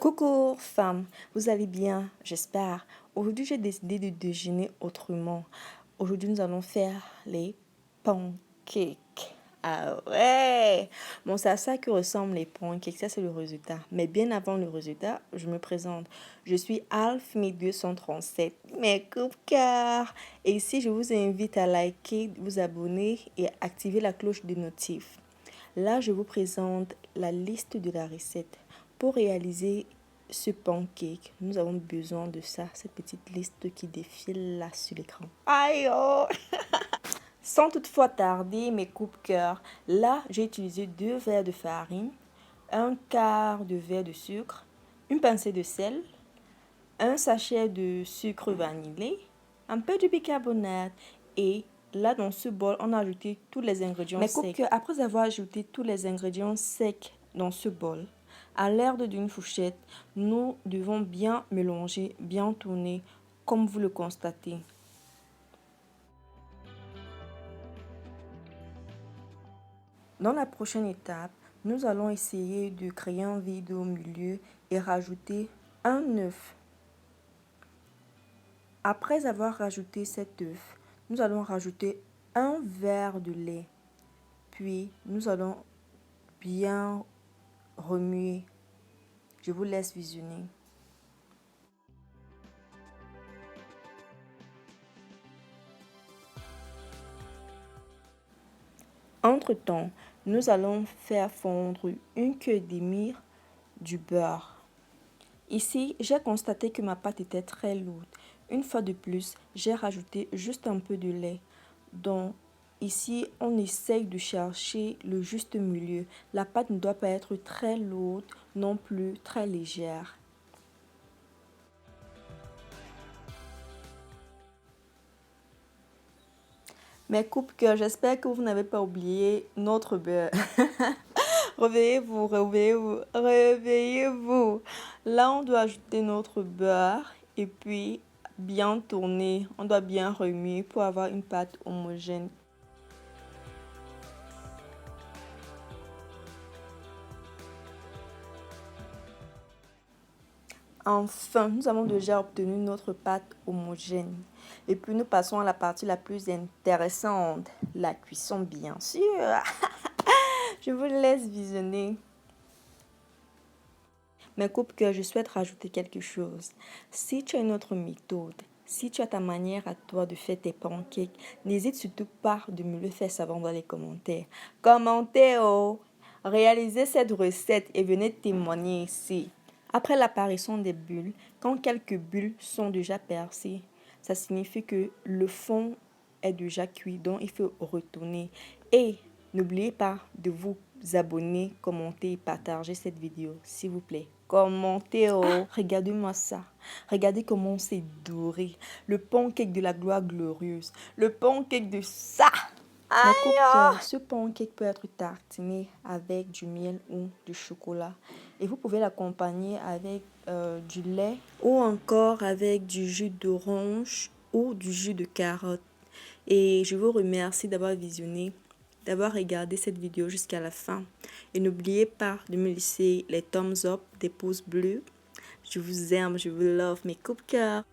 Coucou femmes, vous allez bien, j'espère. Aujourd'hui, j'ai décidé de déjeuner autrement. Aujourd'hui, nous allons faire les pancakes. Ah ouais! Bon, c'est à ça que ressemblent les pancakes, ça c'est le résultat. Mais bien avant le résultat, je me présente. Je suis Alfme237, mes coups-cœurs. Et ici, je vous invite à liker, vous abonner et activer la cloche des notifs. Là, je vous présente la liste de la recette. Pour réaliser ce pancake, nous avons besoin de ça, cette petite liste qui défile là sur l'écran. Aïe oh! Sans toutefois tarder, mes coupe-cœurs, là, j'ai utilisé 2 verres de farine, un quart de verre de sucre, une pincée de sel, un sachet de sucre vanillé, un peu de bicarbonate et là, dans ce bol, on a ajouté tous les ingrédients secs. Mais après avoir ajouté tous les ingrédients secs dans ce bol, à l'aide d'une fourchette, nous devons bien mélanger, bien tourner, comme vous le constatez. Dans la prochaine étape, nous allons essayer de créer un vide au milieu et rajouter un œuf. Après avoir rajouté cet œuf, nous allons rajouter un verre de lait. Puis, nous allons bien remuer. Je vous laisse visionner. Entre-temps, nous allons faire fondre une cuillère demi du beurre. Ici, j'ai constaté que ma pâte était très lourde. Une fois de plus, j'ai rajouté juste un peu de lait. Donc, ici, on essaye de chercher le juste milieu. La pâte ne doit pas être très lourde, non plus très légère. Mes coupe-cœurs, j'espère que vous n'avez pas oublié notre beurre. Réveillez-vous, réveillez-vous, réveillez-vous. Là, on doit ajouter notre beurre et puis bien tourner. On doit bien remuer pour avoir une pâte homogène. Enfin, nous avons déjà obtenu notre pâte homogène. Et puis, nous passons à la partie la plus intéressante, la cuisson, bien sûr. Je vous laisse visionner. Mes coupe-cœurs, je souhaite rajouter quelque chose. Si tu as une autre méthode, si tu as ta manière à toi de faire tes pancakes, n'hésite surtout pas de me le faire savoir dans les commentaires. Commentez, oh! Réalisez cette recette et venez témoigner ici. Après l'apparition des bulles, quand quelques bulles sont déjà percées, ça signifie que le fond est déjà cuit, donc il faut retourner. Et n'oubliez pas de vous abonner, commenter et partager cette vidéo, s'il vous plaît. Commentez, oh! Regardez-moi ça. Regardez comment c'est doré. Le pancake de la gloire glorieuse. Le pancake de ça. Ce pancake peut être tartiné avec du miel ou du chocolat. Et vous pouvez l'accompagner avec du lait ou encore avec du jus d'orange ou du jus de carotte. Et je vous remercie d'avoir visionné, d'avoir regardé cette vidéo jusqu'à la fin. Et n'oubliez pas de me laisser les thumbs up, des pouces bleus. Je vous aime, je vous love, mes coups de cœur.